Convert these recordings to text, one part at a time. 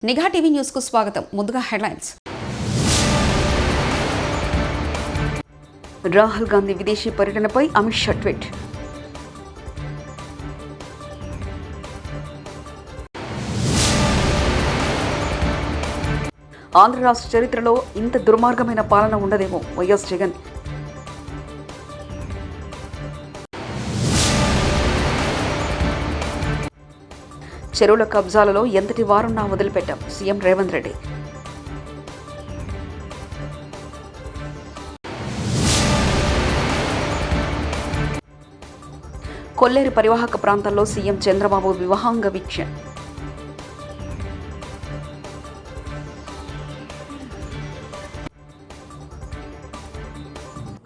నిఘా TV news కు స్వాగతం. ముందుగా హెడ్లైన్స్. రాహుల్ గాంధీ విదేశీ పర్యటనపై అమిత్ షా ట్వీట్. ఆంధ్ర రాష్ట్ర చరిత్రలో ఇంత దుర్మార్గమైన పాలన ఉండదేమో వైఎస్ జగన్. చెరువుల కబ్జాలలో ఎంతటి వారున్నా వదిలిపెట్టాం సీఎం రేవంత్ రెడ్డి. కొల్లేరు పరివాహక ప్రాంతాల్లో సీఎం చంద్రబాబు వివాహాంగ వీక్ష.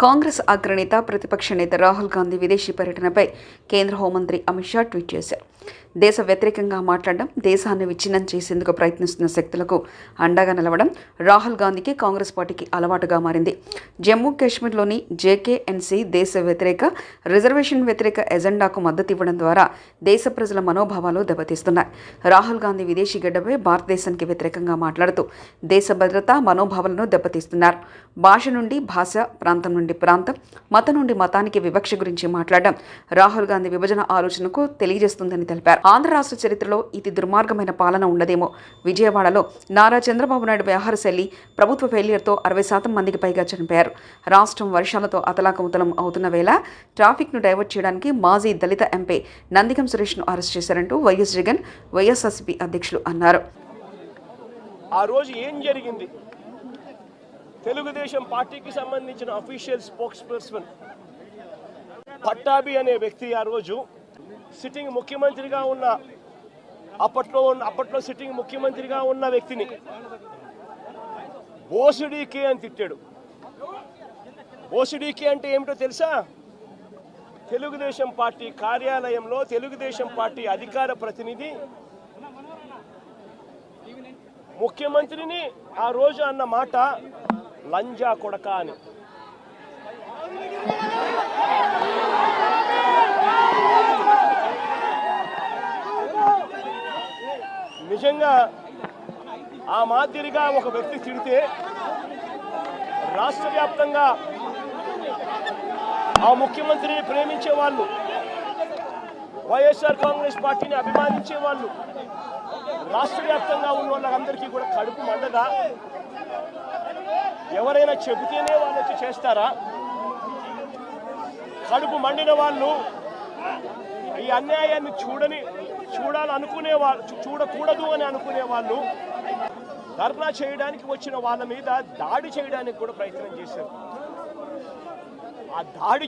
కాంగ్రెస్ అగ్రనేత ప్రతిపక్ష నేత రాహుల్ గాంధీ విదేశీ పర్యటనపై కేంద్ర హోంమంత్రి అమిత్ షా ట్వీట్ చేశారు. దేశ వ్యతిరేకంగా మాట్లాడడం, దేశాన్ని విచ్ఛిన్నం చేసేందుకు ప్రయత్నిస్తున్న శక్తులకు అండగా నిలవడం రాహుల్ గాంధీకి, కాంగ్రెస్ పార్టీకి అలవాటుగా మారింది. జమ్మూ కాశ్మీర్లోని జేకేఎన్సీ దేశ వ్యతిరేక, రిజర్వేషన్ వ్యతిరేక ఎజెండాకు మద్దతు ఇవ్వడం ద్వారా దేశ ప్రజల మనోభావాలు దెబ్బతీస్తున్నాయి. రాహుల్ గాంధీ విదేశీ గడ్డపై భారతదేశానికి వ్యతిరేకంగా మాట్లాడుతూ దేశ భద్రత మనోభావాలను దెబ్బతీస్తున్నారు. భాష నుండి భాష, ప్రాంతం నుండి ప్రాంతం, మతం నుండి మతానికి వివక్ష గురించి మాట్లాడడం రాహుల్ గాంధీ విభజన ఆలోచనకు తెలియజేస్తుందని తెలిపారు. ఆంధ్ర రాష్ట్ర చరిత్రలో ఇది దుర్మార్గమైన పాలన ఉండదేమో. విజయవాడలో నారా చంద్రబాబు నాయుడు వ్యవహార శైలి, ప్రభుత్వ ఫెయిలియర్తో 60% మందికి పైగా చనిపోయారు. రాష్ట్రం వర్షాలతో అతలాకుతలం అవుతున్న వేళ ట్రాఫిక్ను డైవర్ట్ చేయడానికి మాజీ దళిత ఎంపీ నందిగం సురేష్ను అరెస్ట్ చేశారంటూ వైఎస్ జగన్, వైఎస్ఆర్సీపీ అధ్యక్షులు అన్నారు. ఆ రోజు ఏం జరిగింది? తెలుగుదేశం పార్టీకి సంబంధించిన అఫీషియల్ స్పోక్స్ పర్సన్ పట్టాభి అనే వ్యక్తి ఆ రోజు సిట్టింగ్ ముఖ్యమంత్రిగా ఉన్న అప్పట్లో సిట్టింగ్ ముఖ్యమంత్రిగా ఉన్న వ్యక్తిని బోసుడీకే అని తిట్టాడు. బోసుడీకే అంటే ఏమిటో తెలుసా? తెలుగుదేశం పార్టీ కార్యాలయంలో తెలుగుదేశం పార్టీ అధికార ప్రతినిధి ముఖ్యమంత్రిని ఆ రోజు అన్న మాట లంజా కొడక అని. నిజంగా ఆ మాదిరిగా ఒక వ్యక్తి తిడితే రాష్ట్ర వ్యాప్తంగా ఆ ముఖ్యమంత్రిని ప్రేమించే వాళ్ళు, వైఎస్ఆర్ కాంగ్రెస్ పార్టీని అభిమానించే వాళ్ళు, రాష్ట్ర వ్యాప్తంగా ఉన్న వాళ్ళందరికీ కూడా కడుపు మండదా? ఎవరైనా చెబితేనే వాళ్ళు వచ్చి చేస్తారా? కడుపు మండిన వాళ్ళు, ఈ అన్యాయాన్ని చూడాలనుకునే వాళ్ళు, చూడకూడదు అని అనుకునే వాళ్ళు ధర్నా చేయడానికి వచ్చిన వాళ్ళ మీద దాడి చేయడానికి కూడా ప్రయత్నం చేశారు. ఆ దాడి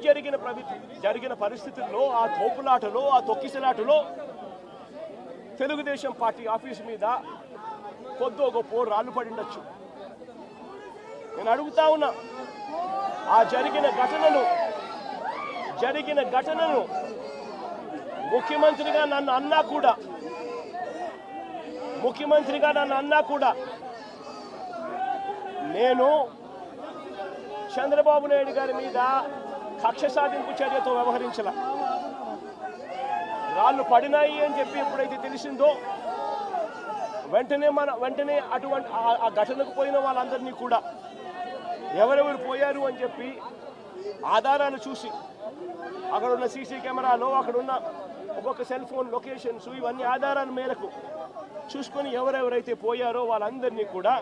జరిగిన పరిస్థితుల్లో, ఆ తోపులాటలో, ఆ తొక్కిసలాటలో తెలుగుదేశం పార్టీ ఆఫీసు మీద కొద్దో గొప్ప రాళ్ళు పడిండొచ్చు. నేను అడుగుతా ఉన్నా, ఆ జరిగిన ఘటనను ముఖ్యమంత్రిగా నన్ను అన్నా కూడా నేను చంద్రబాబు నాయుడు గారి మీద కక్ష సాధింపు చర్యతో వ్యవహరించాల. రాళ్ళు పడినాయి అని చెప్పి ఎప్పుడైతే తెలిసిందో వెంటనే అటువంటి ఆ ఘటనకు పోయిన వాళ్ళందరినీ కూడా ఎవరెవరు పోయారు అని చెప్పి ఆధారాలు చూసి, అక్కడున్న సీసీ కెమెరాలో, అక్కడున్న ఒక్కొక్క సెల్ ఫోన్ లొకేషన్స్, ఇవన్నీ ఆధారాల మేరకు చూసుకొని ఎవరెవరైతే పోయారో వాళ్ళందరినీ కూడా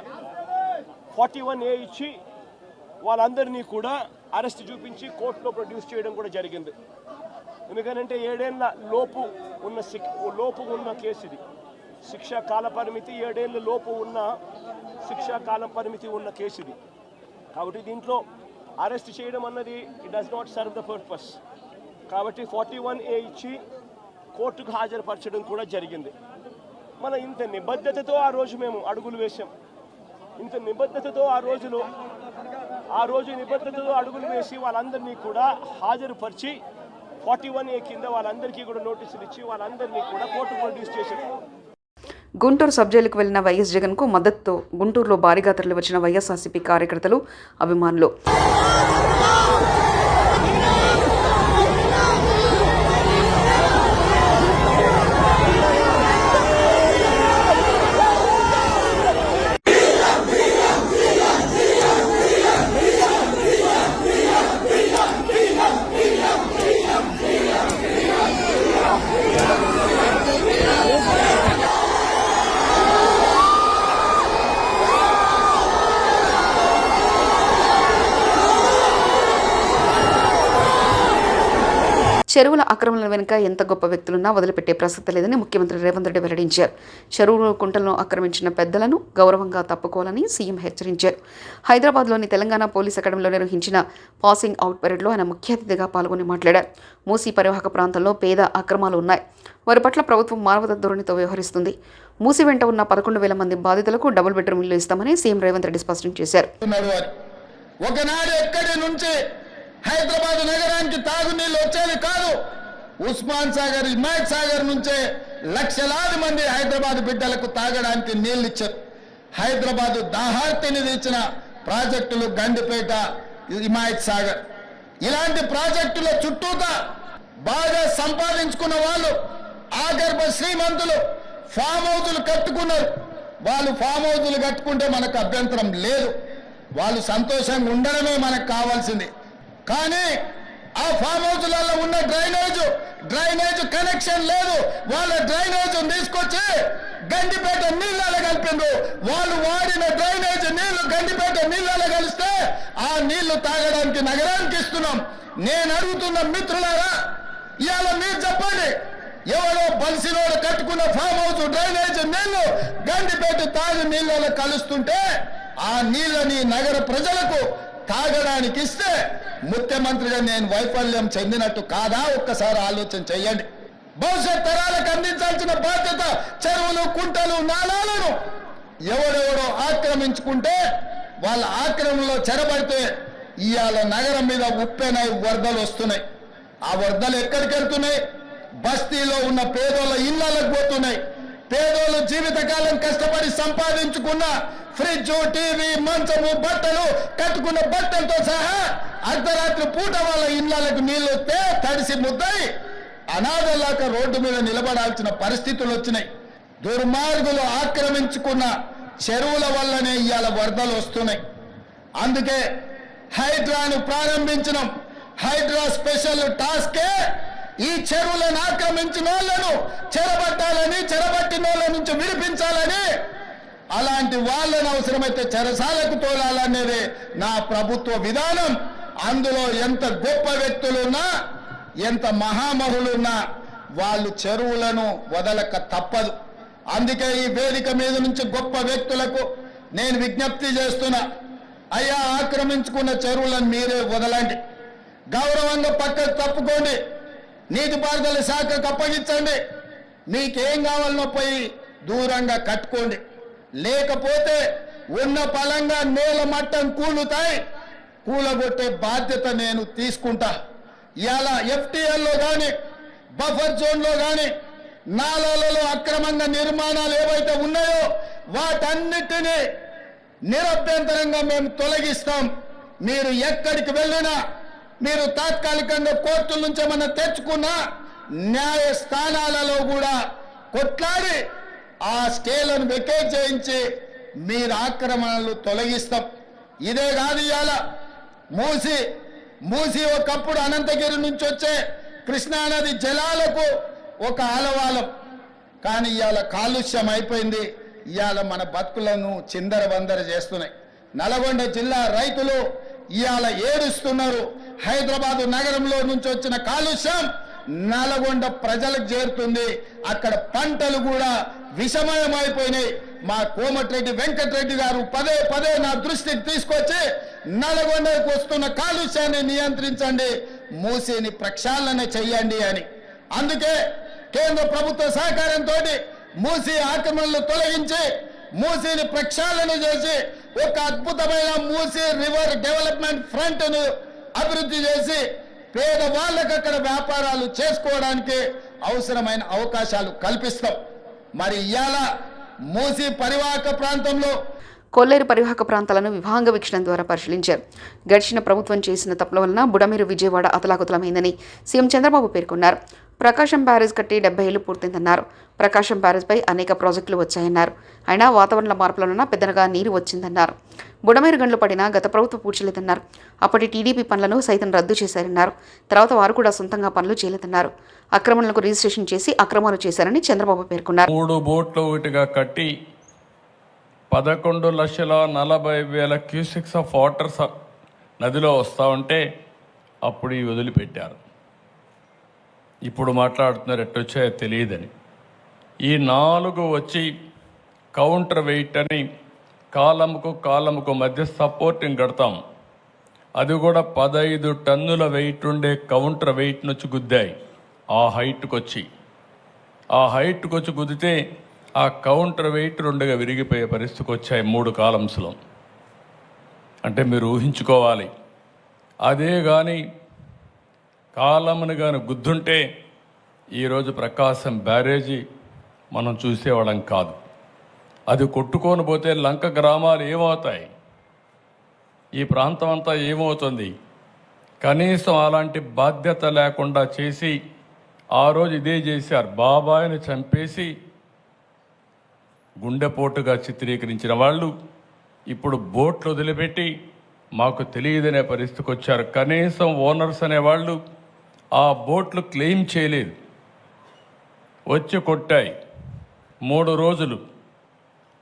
41A ఇచ్చి వాళ్ళందరినీ కూడా అరెస్ట్ చూపించి కోర్టులో ప్రొడ్యూస్ చేయడం కూడా జరిగింది. ఎందుకంటే 7 ఏళ్ల లోపు ఉన్న కేసు ఇది. శిక్షా కాల పరిమితి 7 ఏళ్ల లోపు ఉన్న శిక్షా కాలం పరిమితి ఉన్న కేసు ఇది. కాబట్టి దీంట్లో అరెస్ట్ చేయడం అన్నది it does not serve the purpose. కాబట్టి 41A ఇచ్చి కోర్టుకు హాజరుపరచడం కూడా జరిగింది. మన ఇంత నిబద్ధతతో ఆ రోజు మేము అడుగులు వేసాం. ఇంత నిబద్ధతతో ఆ రోజు నిబద్ధతతో అడుగులు వేసి వాళ్ళందరినీ కూడా హాజరుపరిచి 41A కింద వాళ్ళందరికీ కూడా నోటీసులు ఇచ్చి వాళ్ళందరినీ కూడా కోర్టు ప్రొడ్యూస్ చేశారు. గుంటూరు సబ్ జైలుకు వెళ్లిన వైఎస్ జగన్కు మద్దతుతో గుంటూరులో భారీగా తరలివచ్చిన వైఎస్ఆర్సీపీ కార్యకర్తలు, అభిమానులు. చెరువుల ఆక్రమణల వెనుక ఎంత గొప్ప వ్యక్తులున్నా వదిలిపెట్టే ప్రసక్తి లేదని ముఖ్యమంత్రి రేవంత్ రెడ్డి వెల్లడించారు. చెరువులు కుంటలను ఆక్రమించిన పెద్దలను గౌరవంగా తప్పుకోవాలని సీఎం హెచ్చరించారు. హైదరాబాద్లోని తెలంగాణ పోలీస్ అకాడమీలో నిర్వహించిన పాసింగ్ అవుట్ పరేడ్లో ఆయన ముఖ్య అతిథిగా పాల్గొని మాట్లాడారు. మూసీ పరివాహక ప్రాంతంలో పేద అక్రమాలు ఉన్నాయి. వారి పట్ల ప్రభుత్వం మానవతా ధోరణితో వ్యవహరిస్తుంది. మూసీ వెంట ఉన్న 11,000 మంది బాధితులకు డబుల్ బెడ్రూమ్ ఇల్లు ఇస్తామని సీఎం రేవంత్ రెడ్డి స్పష్టం చేశారు. ఒకనాడు ఎక్కడి నుంచి హైదరాబాద్ నగరానికి తాగునీళ్ళు వచ్చేది కాదు. ఉస్మాన్ సాగర్, హిమాయత్ సాగర్ నుంచే లక్షలాది మంది హైదరాబాద్ బిడ్డలకు తాగడానికి నీళ్లు ఇచ్చారు. హైదరాబాద్ దాహార్తిని తీర్చిన ప్రాజెక్టులు గండిపేట, హిమాయత్ సాగర్. ఇలాంటి ప్రాజెక్టుల చుట్టూతా బాగా సంపాదించుకున్న వాళ్ళు, ఆగర్భ శ్రీమంతులు ఫామ్ హౌజులు కట్టుకున్నారు. వాళ్ళు ఫామ్ హౌజులు కట్టుకుంటే మనకు అభ్యంతరం లేదు. వాళ్ళు సంతోషంగా ఉండడమే మనకు కావాల్సింది. కానీ ఆ ఫామ్ హౌస్లలో ఉన్న డ్రైనేజ్ కనెక్షన్ లేదు. వాళ్ళ డ్రైనేజ్ తీసుకొచ్చి గండిపేట నీళ్ళలో కలిపిండ్రు. వాళ్ళు వాడిన డ్రైనేజ్ నీళ్లు గండిపేట నీళ్ళలో కలిస్తే ఆ నీళ్లు తాగడానికి నగరానికి ఇస్తున్నాం. నేను అడుగుతున్న మిత్రులారా, ఇవాళ మీరు చెప్పండి, ఎవరో బలిసినోడు కట్టుకున్న ఫామ్ హౌస్ డ్రైనేజ్ నీళ్లు గండిపేట తాగు నీళ్ళలో కలుస్తుంటే ఆ నీళ్ళని నగర ప్రజలకు తాగడానికి ఇస్తే ముఖ్యమంత్రిగా నేను వైఫల్యం చెందినట్టు కాదా? ఒక్కసారి ఆలోచన చెయ్యండి. భవిష్యత్ తరాలకు అందించాల్సిన బాధ్యత చెరువులు, కుంటలు, నాలాలను ఎవరెవరో ఆక్రమించుకుంటే వాళ్ళ ఆక్రమణలో చెరబడితే ఇవాళ నగరం మీద ఉప్పెనై వరదలు వస్తున్నాయి. ఆ వరదలు ఎక్కడికి వెళ్తున్నాయి? బస్తీలో ఉన్న పేదోళ్ళ ఇళ్లకు పోతున్నాయి. పేదోళ్ళు జీవితకాలం కష్టపడి సంపాదించుకున్న ఫ్రిడ్జ్, టీవీ, మంచము, బట్టలు, కట్టుకున్న బట్టలతో సహా అర్ధరాత్రి పూట వాళ్ళ ఇళ్లకు నీళ్లు వస్తే తడిసి ముద్దయి అనాథలాక రోడ్డు మీద నిలబడాల్సిన పరిస్థితులు వచ్చినాయి. దుర్మార్గులు ఆక్రమించుకున్న చెరువుల వల్లనే ఇవాళ వరదలు వస్తున్నాయి. అందుకే హైడ్రాను ప్రారంభించినాం. హైడ్రా స్పెషల్ టాస్కే ఈ చెరువులను ఆక్రమించిన వాళ్ళను చెరబట్టాలని, చెరబట్టిన వాళ్ళ నుంచి విడిపించాలని, అలాంటి వాళ్ళను అవసరమైతే చెరసాలకు తోలాలనేది నా ప్రభుత్వ విధానం. అందులో ఎంత గొప్ప వ్యక్తులున్నా, ఎంత మహామహులున్నా వాళ్ళు చెరువులను వదలక తప్పదు. అందుకే ఈ వేదిక మీద నుంచి గొప్ప వ్యక్తులకు నేను విజ్ఞప్తి చేస్తున్నా, అయ్యా, ఆక్రమించుకున్న చెరువులను మీరే వదలండి. గౌరవంగా పక్కకు తప్పుకోండి. నీటిపారుదల శాఖకు అప్పగించండి. మీకేం కావాలనో పోయి దూరంగా కట్టుకోండి. లేకపోతే ఉన్న పలంగా నేల మట్టం కూలుతాయి. కూలగొట్టే బాధ్యత నేను తీసుకుంటా. ఇవాళ ఎఫ్టీఎల్లో కానీ, బఫర్ జోన్లో కానీ, నాలాలలో అక్రమంగా నిర్మాణాలు ఏవైతే ఉన్నాయో వాటన్నిటినీ నిరభ్యంతరంగా మేము తొలగిస్తాం. మీరు ఎక్కడికి వెళ్ళినా, మీరు తాత్కాలికంగా కోర్టుల నుంచి ఏమన్నా తెచ్చుకున్న న్యాయస్థానాలలో కూడా కొట్లాడి ఆ స్కేలను వెకేట్ చేయించి మీరు ఆక్రమణలు తొలగిస్తాం. ఇదే కాదు, ఇవాళ మూసి ఒకప్పుడు అనంతగిరి నుంచి వచ్చే కృష్ణానది జలాలకు ఒక ఆలవాలం. కానీ ఇవాళ కాలుష్యం అయిపోయింది. ఇవాళ మన బతుకులను చిందరవందర చేస్తున్నాయి. నల్గొండ జిల్లా రైతులు ఇవాళ ఏడుస్తున్నారు. హైదరాబాద్ నగరంలో నుంచి వచ్చిన కాలుష్యం నల్గొండ ప్రజలకు చేరుతుంది. అక్కడ పంటలు కూడా విషమయం అయిపోయినాయి. మా కోమటిరెడ్డి వెంకటరెడ్డి గారు పదే పదే నా దృష్టికి తీసుకొచ్చి నల్గొండకు వస్తున్న కాలుష్యాన్ని నియంత్రించండి, మూసీని ప్రక్షాళన చెయ్యండి అని. అందుకే కేంద్ర ప్రభుత్వ సహకారంతో మూసీ ఆక్రమణలు తొలగించి మూసీని ప్రక్షాళన చేసి ఒక అద్భుతమైన మూసీ రివర్ డెవలప్మెంట్ ఫ్రంట్ ను అభివృద్ధి చేసి పేదవాళ్ళకు అక్కడ వ్యాపారాలు చేసుకోవడానికి అవసరమైన అవకాశాలు కల్పిస్తాం. మరి ఇవాళ మూసీ పరివాహక ప్రాంతంలో కొల్లేరు పరివాహక ప్రాంతాలను విభాగ వీక్షణ ద్వారా పరిశీలించారు. గడిచిన ప్రభుత్వం చేసిన తప్పుల వలన బుడమేరు, విజయవాడ అతలాకుతలమైందని సీఎం చంద్రబాబు పేర్కొన్నారు. ప్రకాశం బ్యారేజ్ కట్టి 70 ఏళ్లు పూర్తయిందన్నారు. ప్రకాశం బ్యారేజ్పై అనేక ప్రాజెక్టులు వచ్చాయన్నారు. అయినా వాతావరణ మార్పుల వలన పెద్దగా నీరు వచ్చిందన్నారు. బుడమేరు గండ్లు పడినా గత ప్రభుత్వం పూడ్చలేదన్నారు. అప్పటి టీడీపీ పనులను సైతం రద్దు చేశారన్నారు. తర్వాత వారు కూడా సొంతంగా పనులు చేయలేదన్నారు. అక్రమణలకు రిజిస్ట్రేషన్ చేసి అక్రమాలు చేశారని చంద్రబాబు పేర్కొన్నారు. 3 బోట్లు ఒకటిగా కట్టి 11,40,000 క్యూసెక్స్ ఆఫ్ వాటర్ నదిలో వస్తూ ఉంటే అప్పుడు వదిలిపెట్టారు. ఇప్పుడు మాట్లాడుతున్నారు ఎట్టొచ్చాయో తెలియదని. ఈ 4 వచ్చి కౌంటర్ వెయిట్ అని కాలముకు మధ్య సపోర్టింగ్ కడతాం. అది కూడా 15 టన్నుల వెయిట్ ఉండే కౌంటర్ వెయిట్ నుంచి గుద్దాయి. ఆ హైట్కి వచ్చి గుద్దితే ఆ కౌంటర్ వెయిట్ 2గా విరిగిపోయే పరిస్థితికి వచ్చాయి 3 కాలమ్స్లో. అంటే మీరు ఊహించుకోవాలి, అదే కానీ కాలమును కానీ గుద్దుంటే ఈరోజు ప్రకాశం బ్యారేజీ మనం చూసేవాళ్ళం కాదు. అది కొట్టుకొని పోతే లంక గ్రామాలు ఏమవుతాయి, ఈ ప్రాంతం అంతా ఏమవుతుంది? కనీసం అలాంటి బాధ్యత లేకుండా చేసి ఆ రోజు ఇదే చేశారు. బాబాయిని చంపేసి గుండెపోటుగా చిత్రీకరించిన వాళ్ళు ఇప్పుడు బోట్లు వదిలిపెట్టి మాకు తెలియదనే పరిస్థితికి వచ్చారు. కనీసం ఓనర్స్ అనేవాళ్ళు ఆ బోట్లు క్లెయిమ్ చేయలేదు, వచ్చి కొట్టాయి. 3 రోజులు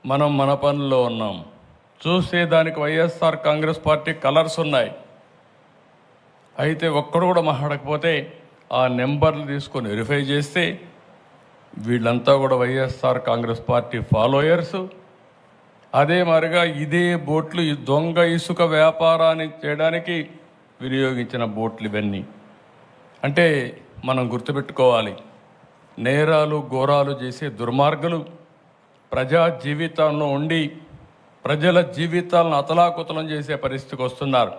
మనం మన పనుల్లో ఉన్నాం. చూసేదానికి వైఎస్ఆర్ కాంగ్రెస్ పార్టీ కలర్స్ ఉన్నాయి. అయితే ఒక్కడు కూడా మాట్లాడకపోతే ఆ నెంబర్లు తీసుకొని వెరిఫై చేస్తే వీళ్ళంతా కూడా వైఎస్ఆర్ కాంగ్రెస్ పార్టీ ఫాలోయర్స్. అదే మరిగా ఇదే బోట్లు ఈ దొంగ ఇసుక వ్యాపారాన్ని చేయడానికి వినియోగించిన బోట్లు ఇవన్నీ. అంటే మనం గుర్తుపెట్టుకోవాలి, నేరాలు ఘోరాలు చేసే దుర్మార్గులు ప్రజా జీవితంలో ఉండి ప్రజల జీవితాలను అతలాకుతలం చేసే పరిస్థితికి వస్తున్నారు.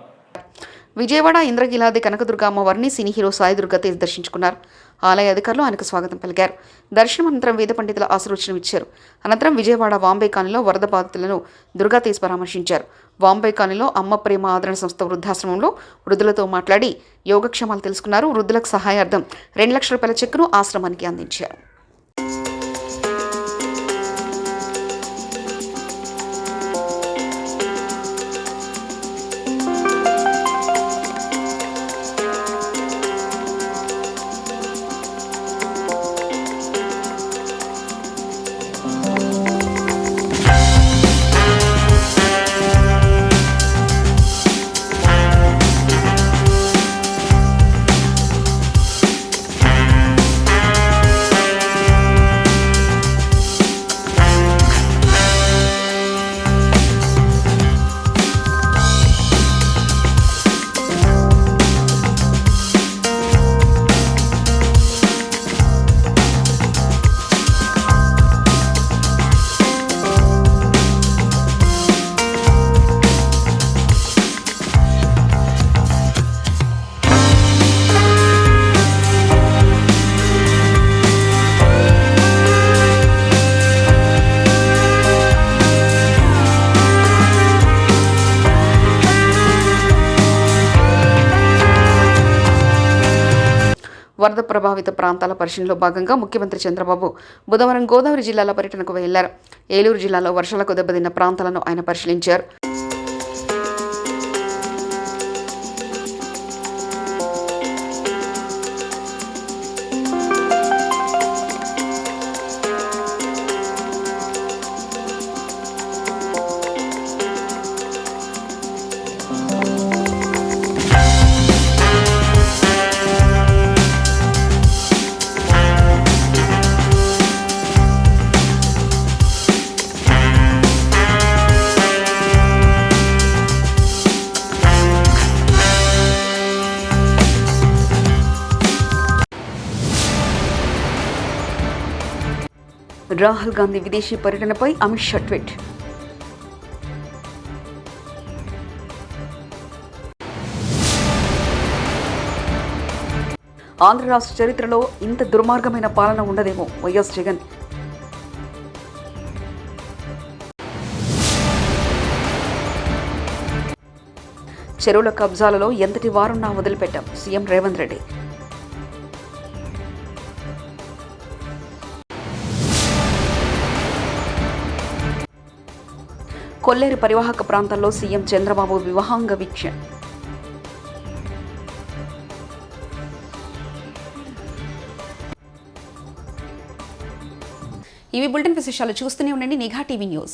విజయవాడ ఇంద్రకీలాది కనకదుర్గ అమ్మవారిని సినీ హీరో సాయి దుర్గా తేజ్ దర్శించుకున్నారు. ఆలయ అధికారులు ఆయనకు స్వాగతం పలికారు. దర్శనం అనంతరం వేద పండితుల ఆశీర్వచనం ఇచ్చారు. అనంతరం విజయవాడ వాంబే కాలనీలో వరద బాధితులను దుర్గా తేజ్ పరామర్శించారు. వాంబే కాలనీలో అమ్మ ప్రేమ ఆదరణ సంస్థ వృద్ధాశ్రమంలో వృద్ధులతో మాట్లాడి యోగక్షేమాలు తెలుసుకున్నారు. వృద్ధులకు సహాయార్థం 2 లక్షల రూపాయల చెక్కును ఆశ్రమానికి అందించారు. వరద ప్రభావిత ప్రాంతాల పరిశీలనలో భాగంగా ముఖ్యమంత్రి చంద్రబాబు బుధవారం గోదావరి జిల్లాల పర్యటనకు వెళ్లారు. ఏలూరు జిల్లాలో వర్షాలకు దెబ్బతిన్న ప్రాంతాలను ఆయన పరిశీలించారు. రాహుల్ గాంధీ విదేశీ పర్యటనపై అమిత్ షా ట్వీట్. ఆంధ్ర రాష్ట్ర చరిత్రలో ఇంత దుర్మార్గమైన పాలన ఉండదేమో వైఎస్ జగన్. చెరువుల కబ్జాలలో ఎంతటి వారున్నా వదిలిపెట్టాం సీఎం రేవంత్ రెడ్డి. కొల్లేరు పరివాహక ప్రాంతాల్లో సీఎం చంద్రబాబు వివాహాంగ వీక్ష. ఇవి బులెటిన్ విశేషాలు. చూస్తూనే ఉండండి నిఘా టీవీ న్యూస్.